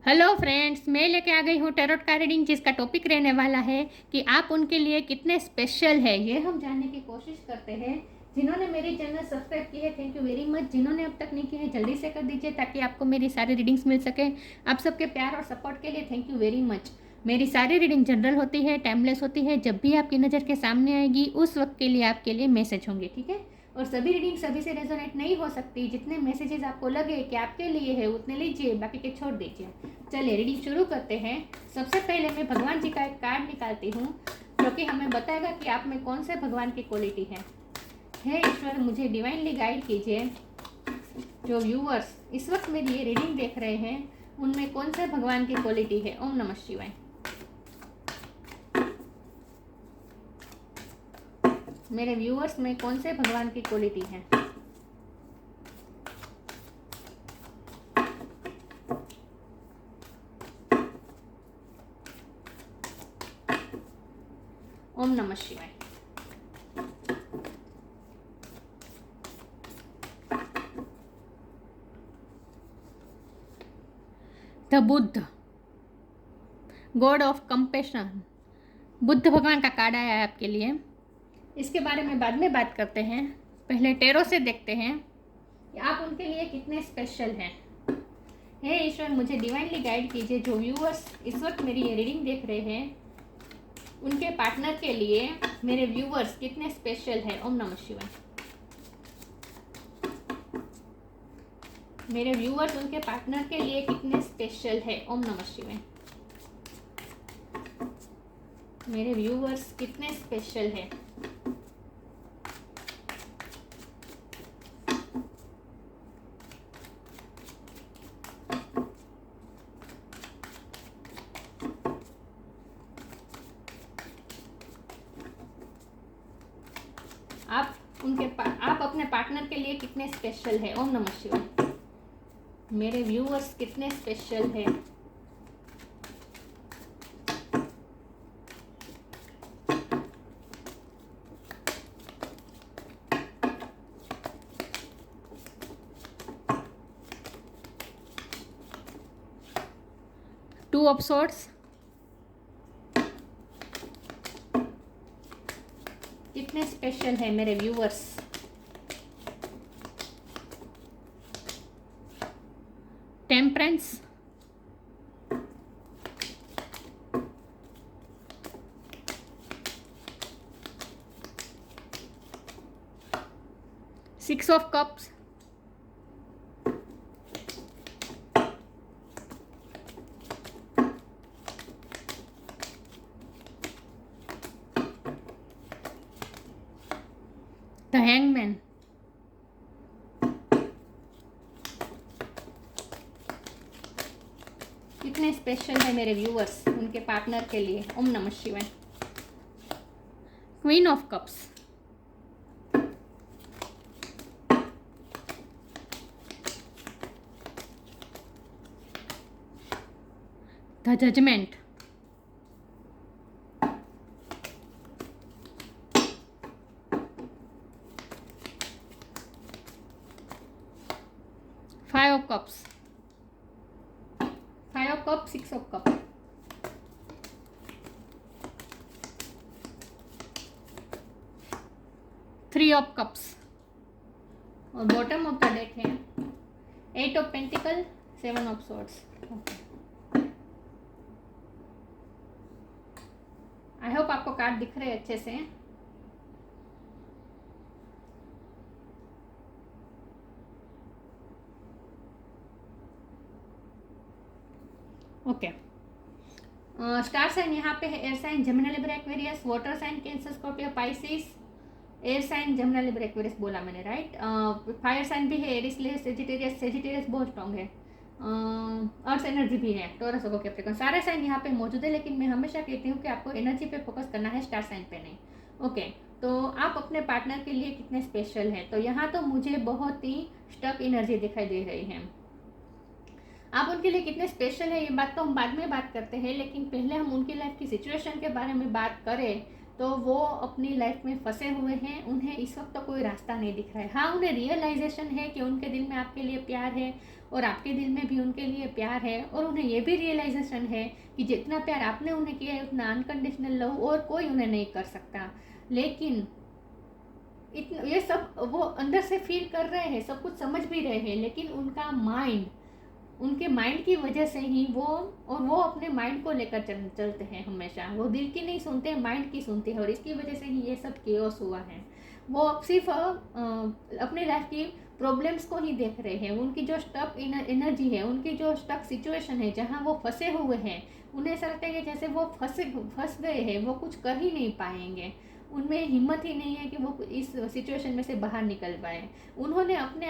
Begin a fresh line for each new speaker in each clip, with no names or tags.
Hello friends, मैं लेके आ गई हूँ टैरोट का रीडिंग, जिसका टॉपिक रहने वाला है कि आप उनके लिए कितने स्पेशल है। ये हम जानने की कोशिश करते हैं। जिन्होंने मेरी चैनल सब्सक्राइब की है, थैंक यू वेरी मच। जिन्होंने अब तक नहीं किया है, जल्दी से कर दीजिए ताकि आपको मेरी सारी रीडिंग्स मिल सके। आप सबके प्यार और सपोर्ट के लिए थैंक यू वेरी मच। मेरी सारी रीडिंग जनरल होती है, टाइमलेस होती है। जब भी आपकी नज़र के सामने आएगी उस वक्त के लिए आपके लिए मैसेज होंगे, ठीक है। और सभी रीडिंग सभी से रेजोनेट नहीं हो सकती। जितने मैसेजेस आपको लगे कि आपके लिए है उतने लीजिए, बाकी के छोड़ दीजिए। चलिए रीडिंग शुरू करते हैं। सबसे पहले मैं भगवान जी का एक कार्ड निकालती हूँ जो कि हमें बताएगा कि आप में कौन से भगवान की क्वालिटी है। हे ईश्वर, मुझे डिवाइनली गाइड कीजिए। जो व्यूअर्स इस वक्त मेरी ये रीडिंग देख रहे हैं उनमें कौन से भगवान की क्वालिटी है। ओम नमः शिवाय। मेरे व्यूअर्स में कौन से भगवान की क्वालिटी है। ओम नमः शिवाय। The Buddha, God of compassion. Buddha भगवान का कार्ड आया है आपके लिए। इसके बारे में बाद में बात करते हैं। पहले टैरो से देखते हैं कि आप उनके लिए कितने स्पेशल हैं। हे ईश्वर, मुझे डिवाइनली गाइड कीजिए। जो व्यूअर्स इस वक्त मेरी ये रीडिंग देख रहे हैं उनके पार्टनर के लिए मेरे व्यूअर्स कितने स्पेशल हैं। ओम नमः शिवाय। मेरे व्यूअर्स उनके पार्टनर के लिए कितने स्पेशल है। ओम नमः शिवाय। मेरे व्यूअर्स कितने स्पेशल है। आप अपने पार्टनर के लिए कितने स्पेशल है। ओम नमः शिवाय। मेरे व्यूअर्स कितने स्पेशल है। टू ऑफ सॉर्ड्स, कितने स्पेशल है मेरे viewers. Temperance, six of cups, the hangman, कितने स्पेशल है मेरे व्यूअर्स उनके पार्टनर के लिए। ओम नमः शिवाय। Queen of cups, the judgement, five of cups, five of cup, six of cup, three of cups और बॉटम ऑफ द डेक है eight of pentacles, seven of swords. I hope आपको card दिख रहे हैं अच्छे से। ओके। स्टार साइन यहाँ पे है air sign Gemini Libra Aquarius, water sign Cancer Scorpio Pisces, air sign Gemini Libra Aquarius बोला मैंने, राइट। फायर साइन भी है एरिस ले सेजिटेरियस, सेजिटेरियस बहुत स्ट्रॉन्ग है। अर्थ एनर्जी भी है टॉरस और कैप्रिकॉर्न, सारे साइन यहाँ पे मौजूद है। लेकिन मैं हमेशा कहती हूँ कि आपको एनर्जी पे फोकस करना है, स्टार साइन पे नहीं। ओके, तो आप अपने पार्टनर के लिए कितने स्पेशल हैं। तो यहाँ तो मुझे बहुत ही स्टक एनर्जी दिखाई दे रही है। आप उनके लिए कितने स्पेशल है ये बात तो हम बाद में बात करते हैं, लेकिन पहले हम उनकी लाइफ की सिचुएशन के बारे में बात करें तो वो अपनी लाइफ में फंसे हुए हैं। उन्हें इस वक्त तो कोई रास्ता नहीं दिख रहा है। हाँ, उन्हें रियलाइजेशन है कि उनके दिल में आपके लिए प्यार है और आपके दिल में भी उनके लिए प्यार है, और उन्हें ये भी रियलाइजेशन है कि जितना प्यार आपने उन्हें किया है उतना अनकंडीशनल लव और कोई उन्हें नहीं कर सकता। लेकिन इतना ये सब वो अंदर से फील कर रहे हैं, सब कुछ समझ भी रहे हैं, लेकिन उनका माइंड, उनके माइंड की वजह से ही वो अपने माइंड को लेकर चलते हैं हमेशा। वो दिल की नहीं सुनते, माइंड की सुनते हैं, और इसकी वजह से ही ये सब केओस हुआ है। वो अब सिर्फ अपने लाइफ की प्रॉब्लम्स को ही देख रहे हैं। उनकी जो स्टक एनर्जी है, उनकी जो स्टक सिचुएशन है, जहाँ वो फंसे हुए हैं, उन्हें ऐसा लगता है कि जैसे वो फंस गए हैं, वो कुछ कर ही नहीं पाएंगे। उनमें हिम्मत ही नहीं है कि वो इस सिचुएशन में से बाहर निकल पाए। उन्होंने अपने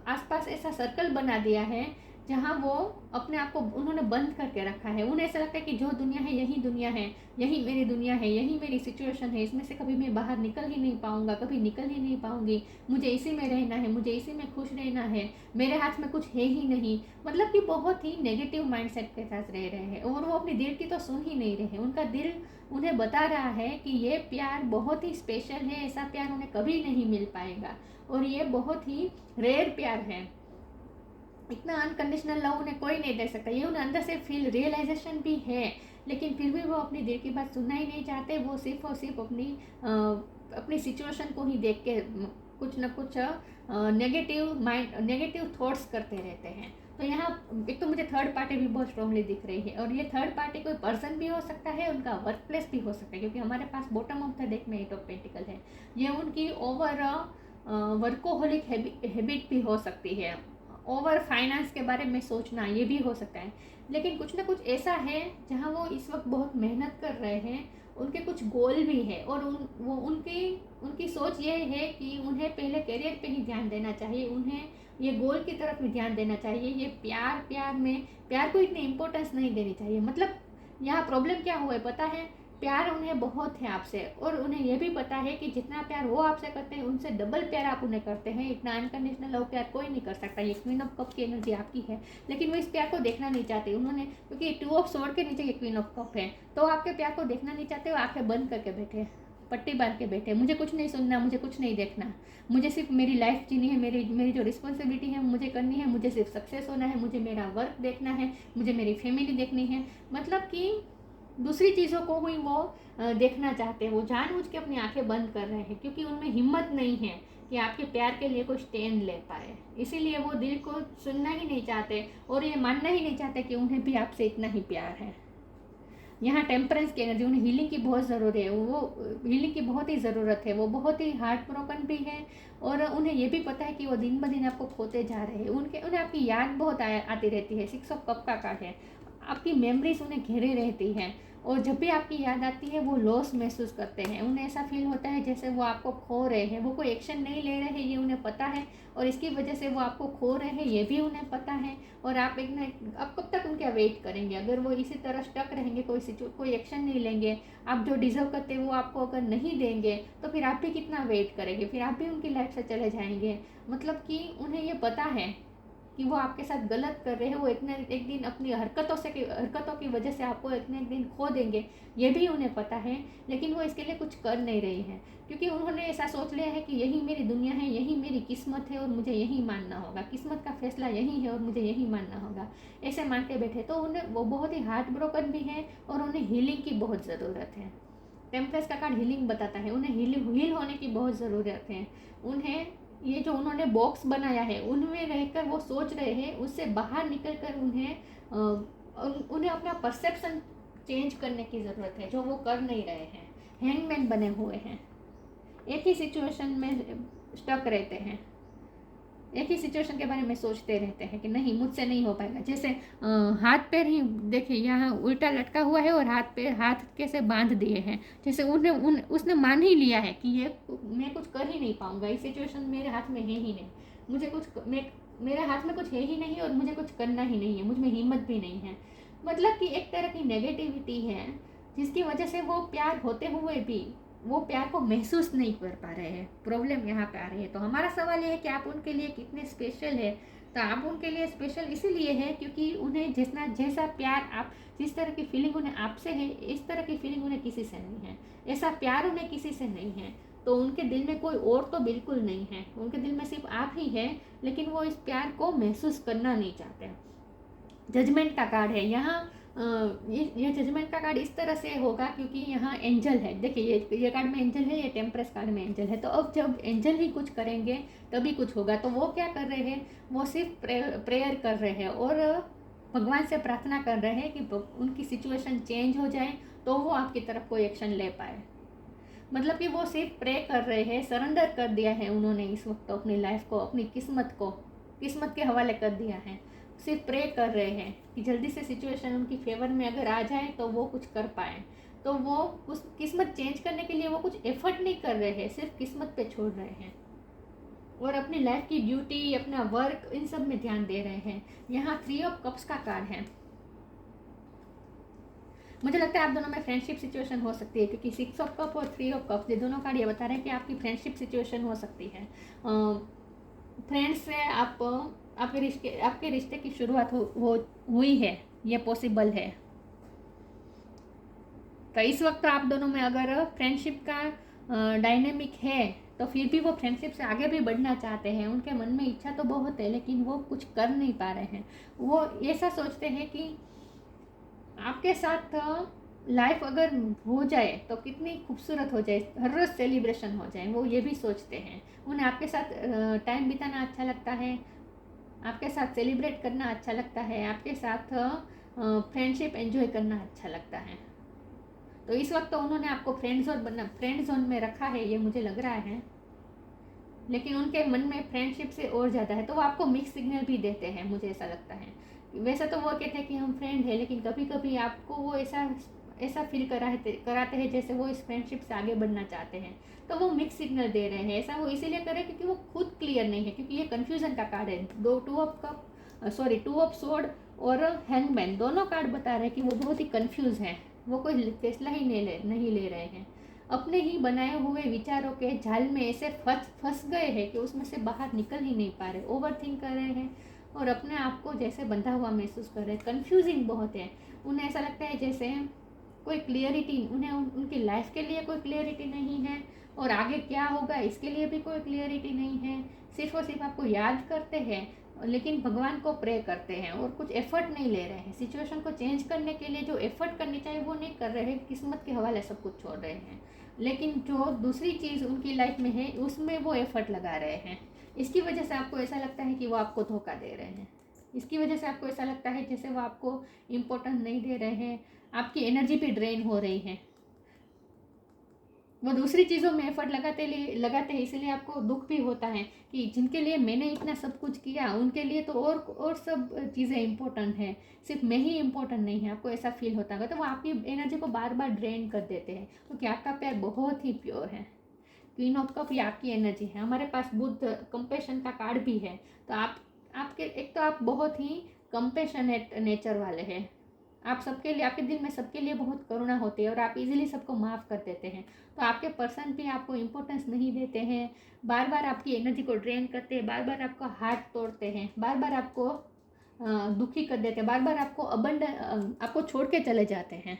आसपास ऐसा सर्कल बना दिया है जहाँ वो अपने आप को उन्होंने बंद करके रखा है। उन्हें ऐसा लगता है कि जो दुनिया है यही दुनिया है, यही मेरी दुनिया है, यही मेरी सिचुएशन है, इसमें से कभी मैं बाहर निकल ही नहीं पाऊँगा, कभी निकल ही नहीं पाऊँगी, मुझे इसी में रहना है, मुझे इसी में खुश रहना है, मेरे हाथ में कुछ है ही नहीं। मतलब कि बहुत ही नेगेटिव माइंडसेट के साथ रह रहे हैं, और वो अपनी दिल की तो सुन ही नहीं रहे। उनका दिल उन्हें बता रहा है कि ये प्यार बहुत ही स्पेशल है, ऐसा प्यार उन्हें कभी नहीं मिल पाएगा, और ये बहुत ही रेयर प्यार है। इतना अनकंडीशनल लव उन्हें कोई नहीं दे सकता। ये उन्हें अंदर से फील रियलाइजेशन भी है, लेकिन फिर भी वो अपनी दिल की बात सुनना ही नहीं चाहते। वो सिर्फ और सिर्फ अपनी सिचुएशन को ही देख के कुछ न कुछ नेगेटिव थॉट्स करते रहते हैं। तो यहाँ एक तो मुझे थर्ड पार्टी भी बहुत स्ट्रांगली दिख रही है, और ये थर्ड पार्टी कोई पर्सन भी हो सकता है, उनका वर्क प्लेस भी हो सकता है, क्योंकि हमारे पास बॉटम ऑफ द डेक में 8 ऑफ पेंटिकल है। ये उनकी ओवर वर्कोहोलिक हैबिट भी हो सकती है, ओवर फाइनेंस के बारे में सोचना, ये भी हो सकता है। लेकिन कुछ ना कुछ ऐसा है जहाँ वो इस वक्त बहुत मेहनत कर रहे हैं, उनके कुछ गोल भी है, और उनकी सोच ये है कि उन्हें पहले करियर पे ही ध्यान देना चाहिए, उन्हें ये गोल की तरफ भी ध्यान देना चाहिए। ये प्यार को इतनी इम्पोर्टेंस नहीं देनी चाहिए। मतलब यहाँ प्रॉब्लम क्या हुआ है पता है, प्यार उन्हें बहुत है आपसे, और उन्हें यह भी पता है कि जितना प्यार वो आपसे करते हैं उनसे डबल प्यार आप उन्हें करते हैं। इतना अनकंडीशनल लव प्यार कोई नहीं कर सकता। ये क्वीन ऑफ कप की एनर्जी आपकी है, लेकिन वो इस प्यार को देखना नहीं चाहते उन्होंने, क्योंकि 2 ऑफ स्वॉर्ड के नीचे ये क्वीन ऑफ कप है, तो आपके प्यार को देखना नहीं चाहते। वो आंखें बंद करके बैठे, पट्टी बांध के बैठे, मुझे कुछ नहीं सुनना, मुझे कुछ नहीं देखना, मुझे सिर्फ मेरी लाइफ जीनी है, मेरी जो रिस्पॉन्सिबिलिटी है मुझे करनी है, मुझे सिर्फ सक्सेस होना है, मुझे मेरा वर्क देखना है, मुझे मेरी फैमिली देखनी है। मतलब कि दूसरी चीज़ों को ही वो देखना चाहते हैं। वो जानबूझ के अपनी आंखें बंद कर रहे हैं, क्योंकि उनमें हिम्मत नहीं है कि आपके प्यार के लिए कोई स्टैंड ले पाए। इसीलिए वो दिल को सुनना ही नहीं चाहते, और ये मानना ही नहीं चाहते कि उन्हें भी आपसे इतना ही प्यार है। यहाँ टेम्परेंस की एनर्जी, उन्हें हीलिंग की बहुत ज़रूरत है, वो हीलिंग की बहुत ही ज़रूरत है। वो बहुत ही हार्ट ब्रोकन भी है, और उन्हें ये भी पता है कि वो दिन ब दिन आपको खोते जा रहे हैं। उन्हें आपकी याद बहुत आती रहती है। 6 ऑफ कप का कार्ड है, आपकी मेमोरीज उन्हें घेरे रहती हैं, और जब भी आपकी याद आती है वो लॉस महसूस करते हैं। उन्हें ऐसा फील होता है जैसे वो आपको खो रहे हैं। वो कोई एक्शन नहीं ले रहे हैं, ये उन्हें पता है, और इसकी वजह से वो आपको खो रहे हैं, ये भी उन्हें पता है। और आप कब तक उनका वेट करेंगे? अगर वो इसी तरह स्टक रहेंगे, कोई एक्शन नहीं लेंगे, आप जो डिजर्व करते हैं वो आपको अगर नहीं देंगे, तो फिर आप भी कितना वेट करेंगे? फिर आप भी उनकी लाइफ से चले जाएंगे। मतलब कि उन्हें ये पता है कि वो आपके साथ गलत कर रहे हैं। वो एक दिन अपनी हरकतों की वजह से आपको एक दिन खो देंगे, ये भी उन्हें पता है। लेकिन वो इसके लिए कुछ कर नहीं रही हैं, क्योंकि उन्होंने ऐसा सोच लिया है कि यही मेरी दुनिया है, यही मेरी किस्मत है, और मुझे यही मानना होगा। किस्मत का फैसला यही है और मुझे यही मानना होगा, ऐसे मान के बैठे। तो उन्हें वो बहुत ही हार्ट ब्रोकन भी है, और उन्हें हीलिंग की बहुत ज़रूरत है। टेम्परेंस का कार्ड हीलिंग बताता है, उन्हें हील होने की बहुत ज़रूरत है। उन्हें ये जो उन्होंने बॉक्स बनाया है उनमें रहकर वो सोच रहे हैं, उससे बाहर निकलकर उन्हें अपना परसेप्शन चेंज करने की ज़रूरत है, जो वो कर नहीं रहे हैं। हैंगमैन बने हुए हैं, एक ही सिचुएशन में स्टक रहते हैं, एक ही सिचुएशन के बारे में सोचते रहते हैं कि नहीं मुझसे नहीं हो पाएगा। जैसे हाथ पैर ही देखिए, यहाँ उल्टा लटका हुआ है और हाथ कैसे बांध दिए हैं, जैसे उसने मान ही लिया है कि ये मैं कुछ कर ही नहीं पाऊँगा, इस सिचुएशन मेरे हाथ में है ही नहीं, मेरे हाथ में कुछ है ही नहीं, और मुझे कुछ करना ही नहीं है, मुझ में हिम्मत भी नहीं है। मतलब कि एक तरह की नेगेटिविटी है, जिसकी वजह से वो प्यार होते हुए भी वो प्यार को महसूस नहीं कर पा रहे हैं। प्रॉब्लम यहाँ पे आ रही है। तो हमारा सवाल ये है कि आप उनके लिए कितने स्पेशल है। तो आप उनके लिए स्पेशल इसीलिए है क्योंकि उन्हें जैसा प्यार आप, जिस तरह की फीलिंग उन्हें आपसे है, इस तरह की फीलिंग उन्हें किसी से नहीं है। ऐसा प्यार उन्हें किसी से नहीं है। तो उनके दिल में कोई और तो बिल्कुल नहीं है, उनके दिल में सिर्फ आप ही है, लेकिन वो इस प्यार को महसूस करना नहीं चाहते। जजमेंट का कार्ड है यहाँ। ये जजमेंट का कार्ड इस तरह से होगा क्योंकि यहाँ एंजल है। देखिए ये कार्ड में एंजल है, ये टेम्परेस कार्ड में एंजल है। तो अब जब एंजल ही कुछ करेंगे तभी कुछ होगा। तो वो क्या कर रहे हैं, वो सिर्फ प्रेयर कर रहे हैं और भगवान से प्रार्थना कर रहे हैं कि उनकी सिचुएशन चेंज हो जाए तो वो आपकी तरफ कोई एक्शन ले पाए। मतलब कि वो सिर्फ प्रे कर रहे हैं, सरेंडर कर दिया है उन्होंने इस वक्त अपनी लाइफ को, अपनी किस्मत के हवाले कर दिया है। सिर्फ प्रे कर रहे हैं कि जल्दी से सिचुएशन उनकी फेवर में अगर आ जाए तो वो कुछ कर पाए। तो वो उस किस्मत चेंज करने के लिए वो कुछ एफर्ट नहीं कर रहे हैं, सिर्फ किस्मत पे छोड़ रहे हैं और अपनी लाइफ की ड्यूटी, अपना वर्क, इन सब में ध्यान दे रहे हैं। यहाँ 3 ऑफ कप्स का कार्ड है। मुझे लगता है आप दोनों में फ्रेंडशिप सिचुएशन हो सकती है क्योंकि 6 ऑफ कप और 3 ऑफ कप ये दोनों कार्ड ये बता रहे हैं कि आपकी फ्रेंडशिप सिचुएशन हो सकती है। फ्रेंड्स से आपके रिश्ते की शुरुआत हुई है, ये पॉसिबल है। तो इस वक्त आप दोनों में अगर फ्रेंडशिप का डायनेमिक है तो फिर भी वो फ्रेंडशिप से आगे भी बढ़ना चाहते हैं। उनके मन में इच्छा तो बहुत है लेकिन वो कुछ कर नहीं पा रहे हैं। वो ऐसा सोचते हैं कि आपके साथ लाइफ अगर हो जाए तो कितनी खूबसूरत हो जाए, हर रोज़ सेलिब्रेशन हो जाए, वो ये भी सोचते हैं। उन्हें आपके साथ टाइम बिताना अच्छा लगता है, आपके साथ सेलिब्रेट करना अच्छा लगता है, आपके साथ फ्रेंडशिप एंजॉय करना अच्छा लगता है। तो इस वक्त तो उन्होंने आपको फ्रेंड जोन में रखा है, ये मुझे लग रहा है, लेकिन उनके मन में फ्रेंडशिप से और ज़्यादा है। तो वो आपको मिक्स सिग्नल भी देते हैं, मुझे ऐसा लगता है। वैसे तो वो कहते हैं कि हम फ्रेंड हैं, लेकिन कभी कभी आपको वो ऐसा फील कराते हैं जैसे वो इस फ्रेंडशिप से आगे बढ़ना चाहते हैं। तो वो मिक्स सिग्नल दे रहे हैं। ऐसा वो इसीलिए कर रहे हैं क्योंकि वो खुद क्लियर नहीं है, क्योंकि ये कन्फ्यूजन का कार्ड है। 2 ऑफ सोर्ड और हैंगमैन दोनों कार्ड बता रहे हैं कि वो बहुत ही कन्फ्यूज हैं। वो कोई फैसला ही नहीं ले रहे हैं। अपने ही बनाए हुए विचारों के जाल में ऐसे फंस गए हैं कि उसमें से बाहर निकल ही नहीं पा रहे। ओवर थिंक कर रहे हैं और अपने आप को जैसे बंधा हुआ महसूस कर रहे हैं। कन्फ्यूजिंग बहुत है। उन्हें ऐसा लगता है जैसे कोई क्लियरिटी, उनकी लाइफ के लिए कोई क्लियरिटी नहीं है और आगे क्या होगा इसके लिए भी कोई क्लियरिटी नहीं है। सिर्फ और सिर्फ आपको याद करते हैं लेकिन भगवान को प्रे करते हैं और कुछ एफर्ट नहीं ले रहे हैं। सिचुएशन को चेंज करने के लिए जो एफर्ट करनी चाहिए वो नहीं कर रहे हैं, किस्मत के हवाले सब कुछ छोड़ रहे हैं। लेकिन जो दूसरी चीज़ उनकी लाइफ में है उसमें वो एफर्ट लगा रहे हैं। इसकी वजह से आपको ऐसा लगता है कि वो आपको धोखा दे रहे हैं। इसकी वजह से आपको ऐसा लगता है जैसे वो आपको इम्पोर्टेंस नहीं दे रहे हैं। आपकी एनर्जी भी ड्रेन हो रही है। वो दूसरी चीज़ों में एफर्ट लगाते हैं, इसीलिए आपको दुख भी होता है कि जिनके लिए मैंने इतना सब कुछ किया उनके लिए तो और सब चीज़ें इंपॉर्टेंट है, सिर्फ मैं ही इम्पोर्टेंट नहीं है। आपको ऐसा फील होता है तो वो आपकी एनर्जी को बार बार ड्रेन कर देते हैं क्योंकि आपका प्यार बहुत ही प्योर है। क्वीन ऑफ कप ये आपकी एनर्जी है। हमारे पास बुद्ध कंपेशन का कार्ड भी है। तो आप बहुत ही कंपेशनेट नेचर वाले हैं। आप सबके लिए, आपके दिल में सबके लिए बहुत करुणा होती है और आप इजीली सबको माफ़ कर देते हैं। तो आपके पर्सन भी आपको इम्पोर्टेंस नहीं देते हैं, बार बार आपकी एनर्जी को ड्रेन करते हैं, बार बार आपका हार्ट तोड़ते हैं, बार बार आपको दुखी कर देते हैं, बार बार आपको छोड़ के चले जाते हैं।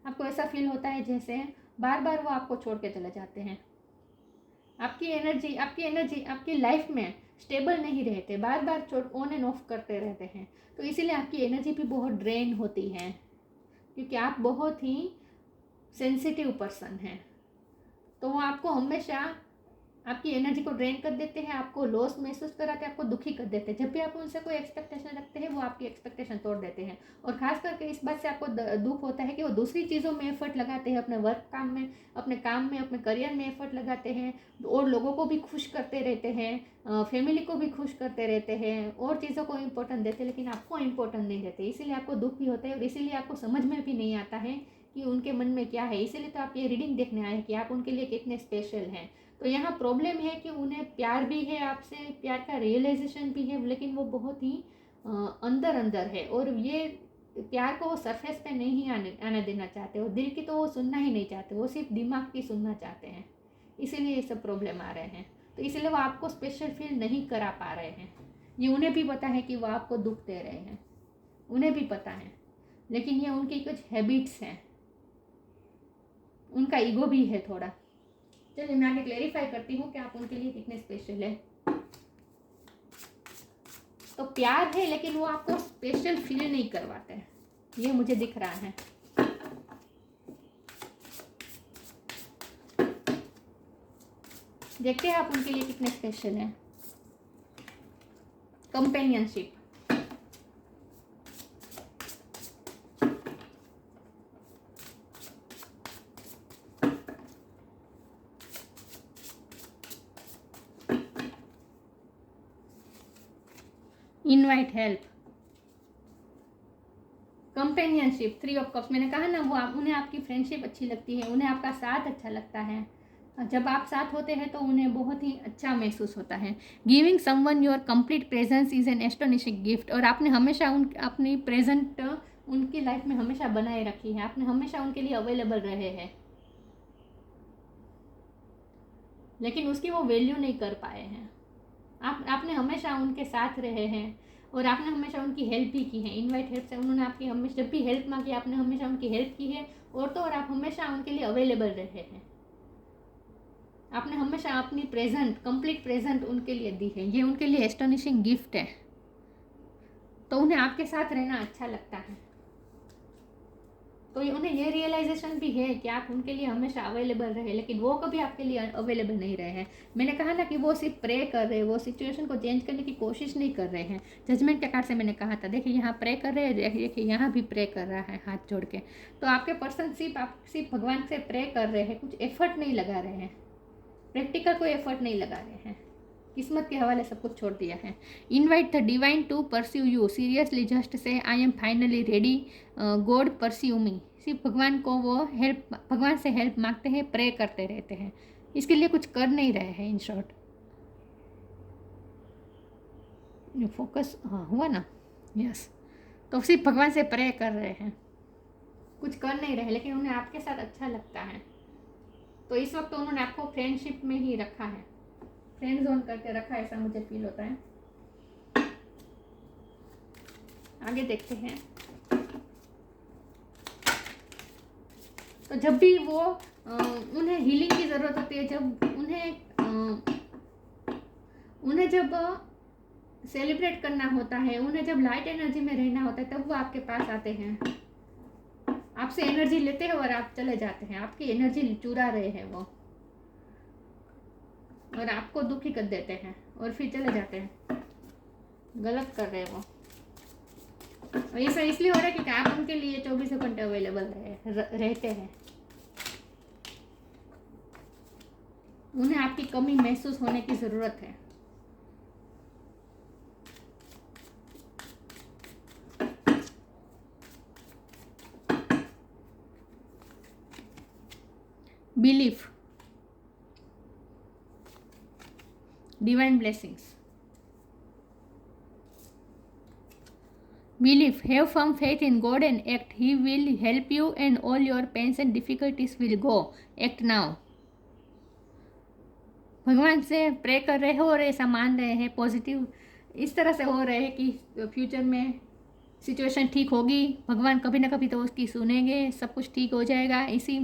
आपको ऐसा फील होता है जैसे बार बार वो आपको छोड़ के चले जाते हैं। आपकी एनर्जी आपकी लाइफ में स्टेबल नहीं रहते, बार बार ऑन एंड ऑफ करते रहते हैं। तो इसीलिए आपकी एनर्जी भी बहुत ड्रेन होती है क्योंकि आप बहुत ही सेंसिटिव पर्सन हैं। तो वो आपको हमेशा आपकी एनर्जी को ड्रेन कर देते हैं, आपको लॉस महसूस कराते हैं, आपको दुखी कर देते हैं। जब भी आप उनसे कोई एक्सपेक्टेशन रखते हैं वो आपकी एक्सपेक्टेशन तोड़ देते हैं। और खास करके इस बात से आपको दुख होता है कि वो दूसरी चीज़ों में एफर्ट लगाते हैं, अपने अपने काम में, अपने करियर में एफर्ट लगाते हैं और लोगों को भी खुश करते रहते हैं, फैमिली को भी खुश करते रहते हैं और चीज़ों को इम्पोर्टेंट देते हैं, लेकिन आपको इम्पोर्टेंट नहीं देते। इसीलिए आपको दुख भी होता है और इसीलिए आपको समझ में भी नहीं आता है कि उनके मन में क्या है। इसीलिए तो आप ये रीडिंग देखने आए हैं कि आप उनके लिए कितने स्पेशल हैं। तो यहाँ प्रॉब्लम है कि उन्हें प्यार भी है आपसे, प्यार का रियलाइजेशन भी है, लेकिन वो बहुत ही अंदर अंदर है और ये प्यार को वो सरफेस पे नहीं आने देना चाहते और दिल की तो वो सुनना ही नहीं चाहते, वो सिर्फ दिमाग की सुनना चाहते हैं। इसीलिए ये सब प्रॉब्लम आ रहे हैं। तो इसीलिए वो आपको स्पेशल फील नहीं करा पा रहे हैं। ये उन्हें भी पता है कि वो आपको दुख दे रहे हैं, उन्हें भी पता है, लेकिन ये उनकी कुछ हैबिट्स हैं, उनका ईगो भी है थोड़ा। चलिए मैं आगे क्लेरिफाई करती हूँ कि आप उनके लिए कितने स्पेशल है। तो प्यार है लेकिन वो आपको स्पेशल फील नहीं करवाते हैं, ये मुझे दिख रहा है। देखते हैं आप उनके लिए कितने स्पेशल हैं। Companionship, invite help, companionship, 3 of cups. मैंने कहा ना वो उन्हें आपकी फ्रेंडशिप अच्छी लगती है, उन्हें आपका साथ अच्छा लगता है। जब आप साथ होते हैं तो उन्हें बहुत ही अच्छा महसूस होता है। Giving someone your complete presence is an astonishing gift. और आपने हमेशा अपनी प्रेजेंट उनकी लाइफ में हमेशा बनाए रखी है, आपने हमेशा उनके लिए अवेलेबल रहे हैं, लेकिन उसकी वो वैल्यू नहीं कर पाए हैं। आपने हमेशा उनके साथ रहे हैं और आपने हमेशा उनकी हेल्प भी की है। इनवाइट हेल्प से उन्होंने आपकी हमेशा, जब भी हेल्प मांगी आपने हमेशा उनकी हेल्प की है। और तो और आप हमेशा उनके लिए अवेलेबल रहे हैं, आपने हमेशा अपनी प्रेजेंट, कंप्लीट प्रेजेंट उनके लिए दी है। ये उनके लिए एस्टोनिशिंग गिफ्ट है। तो उन्हें आपके साथ रहना अच्छा लगता है। तो उन्हें ये रियलाइजेशन भी है कि आप उनके लिए हमेशा अवेलेबल रहे, लेकिन वो कभी आपके लिए अवेलेबल नहीं रहे हैं। मैंने कहा ना कि वो सिर्फ प्रे कर रहे हैं, वो सिचुएशन को चेंज करने की कोशिश नहीं कर रहे हैं। जजमेंट के कार्ड से मैंने कहा था, देखिए यहाँ प्रे कर रहे हैं, देखिए यहाँ भी प्रे कर रहा है हाथ जोड़ के। तो आपके पर्सन सिर्फ भगवान से प्रे कर रहे हैं, कुछ एफर्ट नहीं लगा रहे हैं, प्रैक्टिकल कोई एफर्ट नहीं लगा रहे हैं, किस्मत के हवाले सब कुछ छोड़ दिया है। Invite the divine to pursue you, seriously just say I am finally ready, God pursue me. सिर्फ भगवान को वो हेल्प, भगवान से हेल्प मांगते हैं, प्रे करते रहते हैं, इसके लिए कुछ कर नहीं रहे हैं। इन शॉर्ट फोकस, हाँ हुआ ना, यस। तो सिर्फ भगवान से प्रे कर रहे हैं, कुछ कर नहीं रहे, लेकिन उन्हें आपके साथ अच्छा लगता है। तो इस वक्त उन्होंने आपको फ्रेंडशिप में ही रखा है, फ्रेंड जोन करके रखा है, ऐसा मुझे फील होता है। आगे देखते हैं। तो जब भी वो उन्हें हीलिंग की ज़रूरत होती है, जब उन्हें जब सेलिब्रेट करना होता है, उन्हें जब लाइट एनर्जी में रहना होता है, तब वो आपके पास आते हैं, आपसे एनर्जी लेते हैं और आप चले जाते हैं। आपकी एनर्जी चुरा रहे हैं वो, और आपको दुखी कर देते हैं और फिर चले जाते हैं। गलत कर रहे हैं वो। और ये सब इसलिए हो रहा है क्योंकि आप उनके लिए 24 घंटे अवेलेबल रहते हैं। उन्हें आपकी कमी महसूस होने की ज़रूरत है। Belief, divine blessings, belief, have firm faith in God and act. He will help you and all your pains and difficulties will go. Act now. भगवान से प्रे कर रहे हो और ऐसा मान रहे हैं, पॉजिटिव इस तरह से हो रहे हैं कि फ्यूचर में सिचुएशन ठीक होगी, भगवान कभी ना कभी तो उसकी सुनेंगे, सब कुछ ठीक हो जाएगा। इसी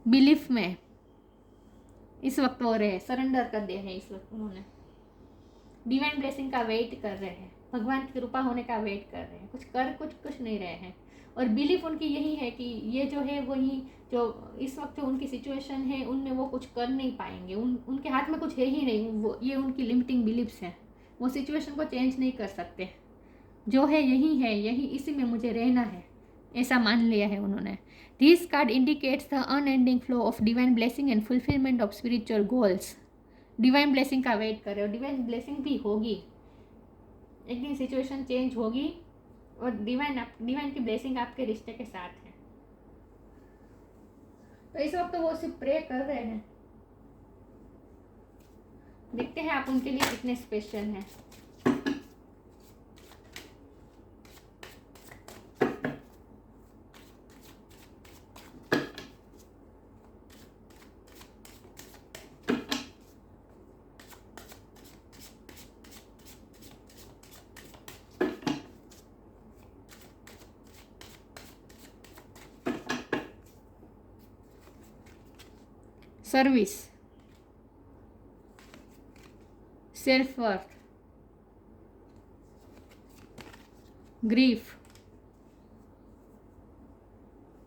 बिलीफ में इस वक्त हो रहे हैं, सरेंडर कर दिया है इस वक्त उन्होंने। डिवाइन ब्लेसिंग का वेट कर रहे हैं, भगवान की कृपा होने का वेट कर रहे हैं, कुछ नहीं रहे हैं। और बिलीफ उनकी यही है कि ये जो है वही, जो इस वक्त जो उनकी सिचुएशन है उनमें वो कुछ कर नहीं पाएंगे, उनके हाथ में कुछ है ही नहीं। वो ये उनकी लिमिटिंग बिलीफ्स हैं, वो सिचुएशन को चेंज नहीं कर सकते। जो है यही है, यही इसी में मुझे रहना है, ऐसा मान लिया है उन्होंने। This card indicates the unending flow of divine blessing and fulfilment of spiritual goals. Divine blessing का वेट कर रहे हो, डिवाइन ब्लेसिंग भी होगी, एक दिन सिचुएशन चेंज होगी और डिवाइन की ब्लेसिंग आपके रिश्ते के साथ है। तो इस वक्त तो वो सिर्फ प्रे कर रहे हैं। देखते हैं आप उनके लिए कितने स्पेशल हैं। सर्विस, सेल्फ वर्थ, ग्रीफ,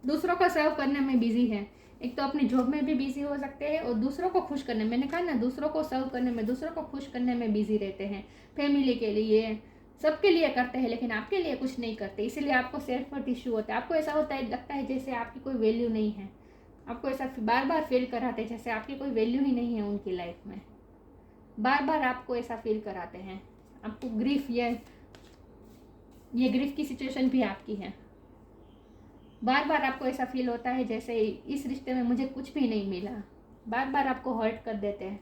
दूसरों को सर्व करने में बिजी है। एक तो अपनी जॉब में भी बिजी हो सकते हैं और दूसरों को खुश करने, मैंने कहा ना, दूसरों को सर्व करने में, दूसरों को खुश करने में बिजी रहते हैं। फैमिली के लिए, सबके लिए करते हैं, लेकिन आपके लिए कुछ नहीं करते, इसीलिए आपको सेल्फ वर्थ इशू होता है। आपको ऐसा होता है, लगता है जैसे आपकी कोई वैल्यू नहीं है। आपको ऐसा बार बार फील कराते हैं जैसे आपकी कोई वैल्यू ही नहीं है उनकी लाइफ में। बार बार आपको ऐसा फील कराते हैं। आपको ग्रीफ, ये ग्रीफ की सिचुएशन भी आपकी है। बार बार आपको ऐसा फील होता है जैसे इस रिश्ते में मुझे कुछ भी नहीं मिला। बार बार आपको हर्ट कर देते हैं।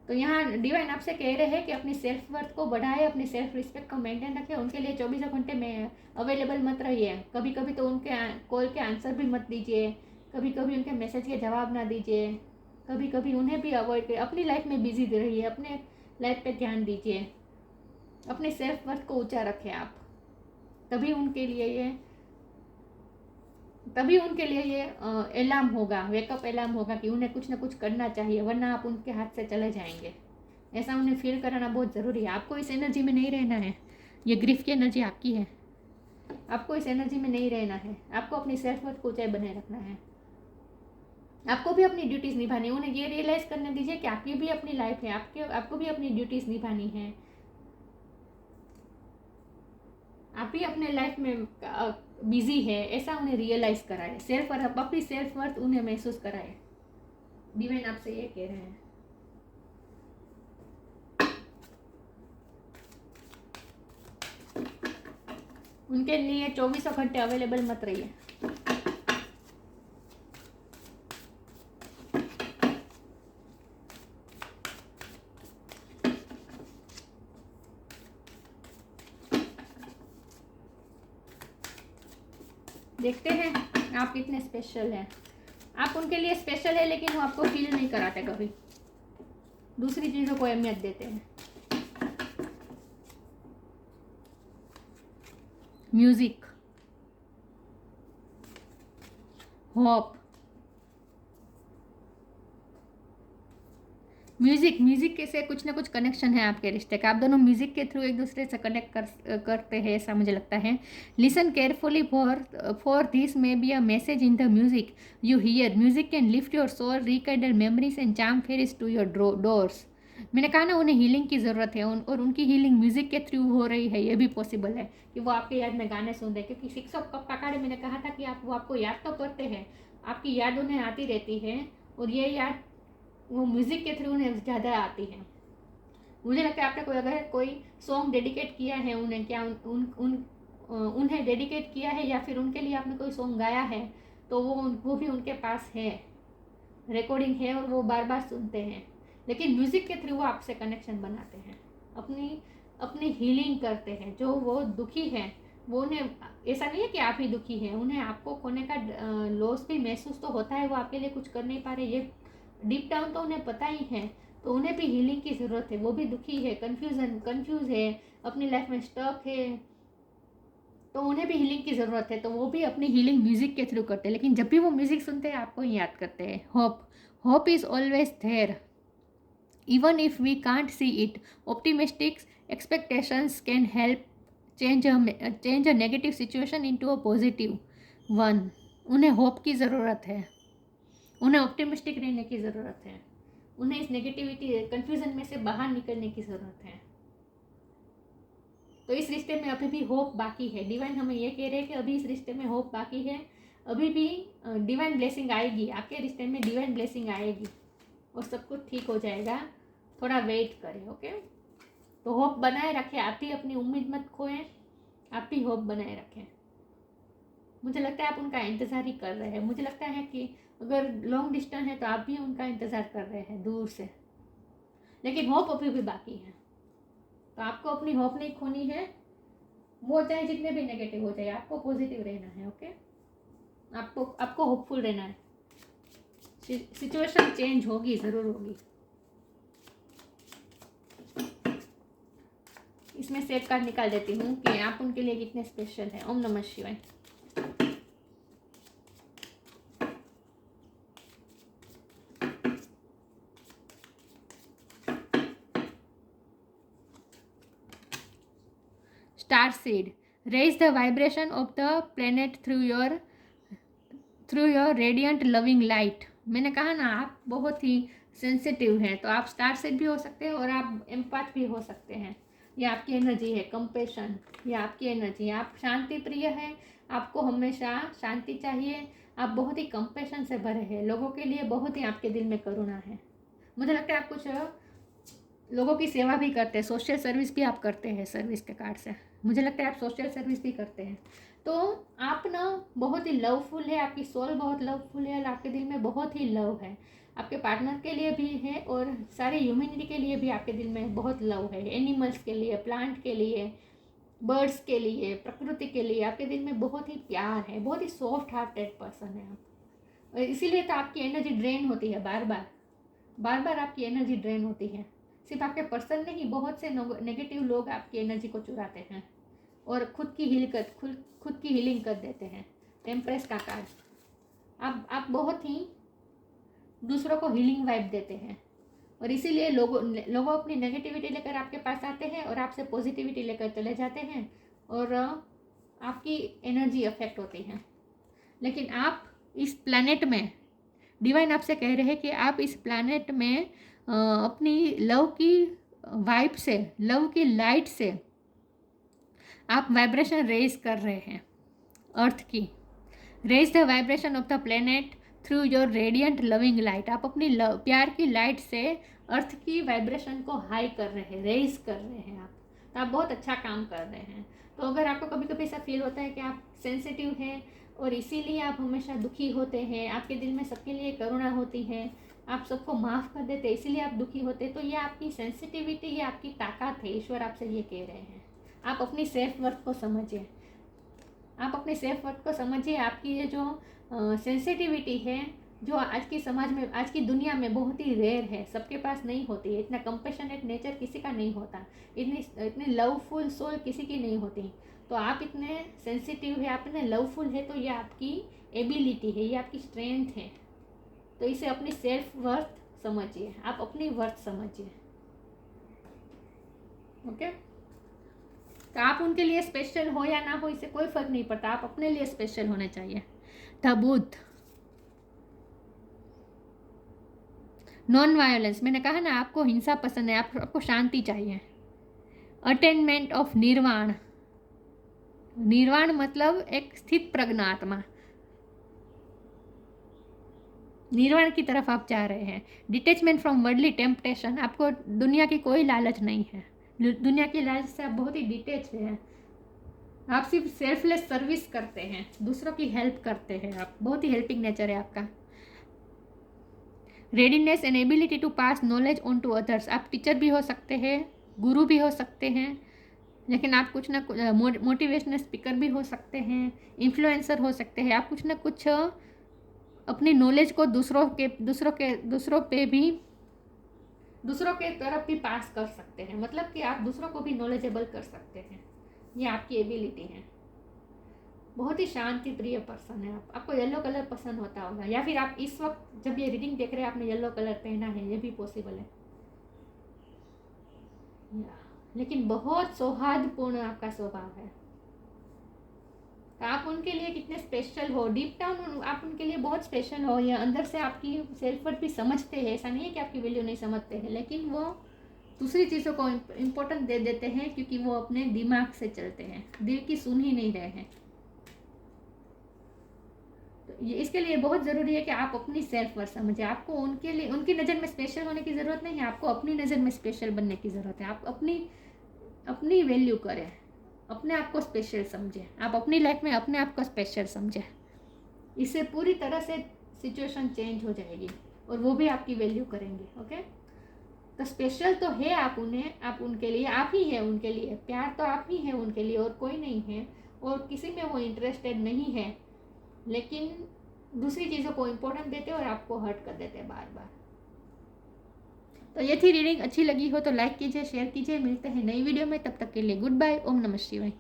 तो यहाँ डिवाइन आपसे कह रहे हैं कि अपनी सेल्फ वर्थ को बढ़ाए, अपनी सेल्फ रिस्पेक्ट को मेंटेन रखें। उनके लिए 24 घंटे में अवेलेबल मत रहिए। कभी कभी तो उनके कॉल के आंसर भी मत दीजिए, कभी कभी उनके मैसेज के जवाब ना दीजिए, कभी कभी उन्हें भी अवॉइड करिए। अपनी लाइफ में बिजी रहिए, अपने लाइफ पे ध्यान दीजिए, अपने सेल्फ वर्थ को ऊँचा रखें आप। तभी उनके लिए ये अलार्म होगा, वेकअप अलार्म होगा कि उन्हें कुछ ना कुछ करना चाहिए, वरना आप उनके हाथ से चले जाएंगे। ऐसा उन्हें फील कराना बहुत ज़रूरी है। आपको इस एनर्जी में नहीं रहना है। ये ग्रीफ की एनर्जी आपकी है, आपको इस एनर्जी में नहीं रहना है। आपको अपनी सेल्फ वर्थ को ऊंचाई बनाए रखना है। आपको भी अपनी ड्यूटीज़ निभानी है। उन्हें ये रियलाइज़ करने दीजिए कि आपकी भी अपनी लाइफ है, आपको भी अपनी ड्यूटीज़ निभानी है। आप भी अपने लाइफ में बिजी है, ऐसा उन्हें रियलाइज कराए। सेल्फ वर्थ, अपनी सेल्फ वर्थ उन्हें महसूस कराए। डिवाइन आपसे ये कह रहे हैं। उनके लिए 24 घंटे अवेलेबल मत रहिए। देखते हैं आप कितने स्पेशल हैं। आप उनके लिए स्पेशल है, लेकिन वो आपको फील नहीं कराते, कभी दूसरी चीज़ों को अहमियत देते हैं। म्यूजिक, होप, म्यूजिक के से कुछ ना कुछ कनेक्शन है आपके रिश्ते का। आप दोनों म्यूजिक के थ्रू एक दूसरे से कनेक्ट करते हैं, ऐसा मुझे लगता है। Listen carefully for this may be a message in the music you hear. Music can lift your soul, rekindle memories and charm fairies to your doors. मैंने कहा ना, उन्हें हीलिंग की ज़रूरत है, और उनकी हीलिंग म्यूजिक के थ्रू हो रही है। ये भी पॉसिबल है कि वो आपके याद में गाने सुन रहे, क्योंकि 6 ऑफ कप मैंने कहा था कि वो आपको याद तो करते हैं, आपकी याद उन्हें आती रहती है, और ये याद वो म्यूज़िक के थ्रू उन्हें ज़्यादा आती है। मुझे लगता है आपने अगर कोई सॉन्ग डेडिकेट किया है उन्हें, क्या उन्हें डेडिकेट किया है, या फिर उनके लिए आपने कोई सॉन्ग गाया है, तो वो भी उनके पास है, रिकॉर्डिंग है, और वो बार बार सुनते हैं। लेकिन म्यूज़िक के थ्रू वो आपसे कनेक्शन बनाते हैं, अपनी हीलिंग करते हैं। जो वो दुखी है, वो उन्हें ऐसा नहीं है कि आप ही दुखी हैं, उन्हें आपको खोने का लॉस भी महसूस तो होता है। वो आपके लिए कुछ कर नहीं पा रहे, ये डीप डाउन तो उन्हें पता ही है। तो उन्हें भी हीलिंग की ज़रूरत है। वो भी दुखी है, कंफ्यूज है, अपनी लाइफ में स्टक है, तो उन्हें भी हीलिंग की ज़रूरत है। तो वो भी अपनी हीलिंग म्यूज़िक के थ्रू करते हैं। लेकिन जब भी वो म्यूज़िक सुनते हैं, आपको ही याद करते हैं। Hope is always there even if we can't see it. Optimistic expectations can help change a negative situation into a positive one. उन्हें होप की ज़रूरत है, उन्हें ऑप्टिमिस्टिक रहने की ज़रूरत है, उन्हें इस नेगेटिविटी कन्फ्यूज़न में से बाहर निकलने की ज़रूरत है। तो इस रिश्ते में अभी भी होप बाकी है। डिवाइन हमें ये कह रहे हैं कि अभी इस रिश्ते में होप बाकी है, अभी भी डिवाइन ब्लेसिंग आएगी, आपके रिश्ते में डिवाइन ब्लेसिंग आएगी और सब कुछ ठीक हो जाएगा। थोड़ा वेट करें, ओके। तो होप बनाए रखें, आप भी अपनी उम्मीद मत खोएं, आप भी होप बनाए रखें। मुझे लगता है आप उनका इंतज़ार ही कर रहे हैं। मुझे लगता है कि अगर लॉन्ग डिस्टेंस है तो आप भी उनका इंतज़ार कर रहे हैं दूर से, लेकिन होप अभी भी बाकी है। तो आपको अपनी होप नहीं खोनी है, वो चाहे जितने भी नेगेटिव हो जाए, आपको पॉजिटिव रहना है, ओके। आपको होपफुल रहना है। सिचुएशन चेंज होगी, ज़रूर होगी। इसमें सेफ कार्ड निकाल देती हूँ कि आप उनके लिए कितने स्पेशल हैं। ओम नमः शिवाय। seed. Raise the vibration of the planet through your radiant loving light. मैंने कहा ना आप बहुत ही सेंसिटिव हैं, तो आप स्टार सीड भी हो सकते हैं और आप एम्पैथ भी हो सकते हैं। ये आपकी एनर्जी है, कंपेशन, ये आपकी एनर्जी है। आप शांति प्रिय हैं, आपको हमेशा शांति चाहिए, आप बहुत ही कंपेशन से भरे हैं, लोगों के लिए बहुत ही आपके दिल में करुणा है। मुझे लगता है आप कुछ लोगों की सेवा भी करते हैं, सोशल सर्विस भी आप करते हैं सर्विस के कार्ड से। मुझे लगता है आप सोशल सर्विस भी करते हैं। तो आप ना बहुत ही लवफुल है, आपकी सोल बहुत लवफुल है और आपके दिल में बहुत ही लव है। आपके पार्टनर के लिए भी है और सारे ह्यूमैनिटी के लिए भी आपके दिल में बहुत लव है। एनिमल्स के लिए, प्लांट के लिए, बर्ड्स के लिए, प्रकृति के लिए आपके दिल में बहुत ही प्यार है। बहुत ही सॉफ्ट हार्टेड पर्सन है आप, और इसीलिए तो आपकी एनर्जी ड्रेन होती है बार बार आपकी एनर्जी ड्रेन होती है। सिर्फ आपके पर्सन नहीं, बहुत से नेगेटिव लोग आपकी एनर्जी को चुराते हैं और खुद की हीलिंग कर देते हैं। टेम्परेस का कार्ड, आप बहुत ही दूसरों को हीलिंग वाइब देते हैं और इसीलिए लोगों अपनी नेगेटिविटी लेकर आपके पास आते हैं और आपसे पॉजिटिविटी लेकर चले जाते हैं और आपकी एनर्जी अफेक्ट होती है। लेकिन आप इस प्लैनेट में, डिवाइन आपसे कह रहे हैं कि आप इस प्लैनेट में अपनी लव की वाइब से, लव की लाइट से आप वाइब्रेशन रेज कर रहे हैं अर्थ की। Raise the vibration of the planet through your radiant loving light. आप अपनी प्यार की लाइट से अर्थ की वाइब्रेशन को हाई कर रहे हैं, रेज कर रहे हैं आप। तो आप बहुत अच्छा काम कर रहे हैं। तो अगर आपको कभी कभी ऐसा फील होता है कि आप सेंसिटिव हैं और इसीलिए आप हमेशा दुखी होते हैं, आपके दिल में सबके लिए करुणा होती है, आप सबको माफ़ कर देते हैं, इसीलिए आप दुखी होते हैं, तो ये आपकी सेंसिटिविटी, ये आपकी ताकत है। ईश्वर आपसे ये कह रहे हैं, आप अपनी सेल्फ वर्थ को समझिए, आप अपने सेल्फ वर्थ को समझिए। आपकी ये जो सेंसिटिविटी है, जो आज की समाज में, आज की दुनिया में बहुत ही रेयर है, सबके पास नहीं होती है। इतना कंपैशनेट नेचर किसी का नहीं होता, इतनी लवफुल सोल किसी की नहीं होती। तो आप इतने सेंसिटिव है, आप इतने लवफुल है, तो ये आपकी एबिलिटी है, ये आपकी स्ट्रेंथ है। तो इसे अपनी सेल्फ वर्थ समझिए, आप अपनी वर्थ समझिए। ओके, तो आप उनके लिए स्पेशल हो या ना हो, इससे कोई फर्क नहीं पड़ता, आप अपने लिए स्पेशल होने चाहिए। The Buddha, non violence. मैंने कहा ना आपको हिंसा पसंद है, आपको शांति चाहिए। अटेनमेंट ऑफ निर्वाण, निर्वाण मतलब एक स्थित प्रज्ञ आत्मा, निर्वाण की तरफ आप जा रहे हैं। डिटेचमेंट फ्रॉम वर्ल्डली टेम्पटेशन, आपको दुनिया की कोई लालच नहीं है, दुनिया की लालच से आप बहुत ही डिटेच हैं। आप सिर्फ सेल्फलेस सर्विस करते हैं, दूसरों की हेल्प करते हैं, आप बहुत ही हेल्पिंग नेचर है आपका। Readiness and ability to pass knowledge on to others, आप टीचर भी हो सकते हैं, गुरु भी हो सकते हैं, लेकिन आप कुछ ना कुछ मोटिवेशनल स्पीकर भी हो सकते हैं, इन्फ्लुएंसर हो सकते हैं। आप कुछ ना कुछ अपनी नॉलेज को दूसरों के तरफ भी पास कर सकते हैं, मतलब कि आप दूसरों को भी नॉलेजेबल कर सकते हैं। ये आपकी एबिलिटी है। बहुत ही शांति प्रिय पर्सन है आप। आपको येलो कलर पसंद होता होगा, या फिर आप इस वक्त जब ये रीडिंग देख रहे हैं आपने येलो कलर पहना है, ये भी पॉसिबल है। लेकिन बहुत सौहार्दपूर्ण आपका स्वभाव है। तो आप उनके लिए कितने स्पेशल हो, डीप डाउन आप उनके लिए बहुत स्पेशल हो, या अंदर से आपकी सेल्फ वर्थ भी समझते हैं। ऐसा नहीं है कि आपकी वैल्यू नहीं समझते हैं, लेकिन वो दूसरी चीज़ों को इम्पोर्टेंट दे देते हैं क्योंकि वो अपने दिमाग से चलते हैं, दिल की सुन ही नहीं रहे हैं। तो ये इसके लिए बहुत ज़रूरी है कि आप अपनी सेल्फ वर्थ समझें। आपको उनके लिए, उनकी नज़र में स्पेशल होने की ज़रूरत नहीं है, आपको अपनी नज़र में स्पेशल बनने की ज़रूरत है। आप अपनी वैल्यू करें, अपने आप को स्पेशल समझें, आप अपनी लाइफ में अपने आप को स्पेशल समझें। इससे पूरी तरह से सिचुएशन चेंज हो जाएगी और वो भी आपकी वैल्यू करेंगे। ओके, तो स्पेशल तो है आप उन्हें, आप उनके लिए, आप ही है उनके लिए, प्यार तो आप ही है उनके लिए और कोई नहीं है, और किसी में वो इंटरेस्टेड नहीं है, लेकिन दूसरी चीज़ों को इम्पोर्टेंट देते और आपको हर्ट कर देते बार बार। तो ये थी रीडिंग, अच्छी लगी हो तो लाइक कीजिए, शेयर कीजिए। मिलते हैं नई वीडियो में, तब तक के लिए गुड बाय। ओम नमः शिवाय।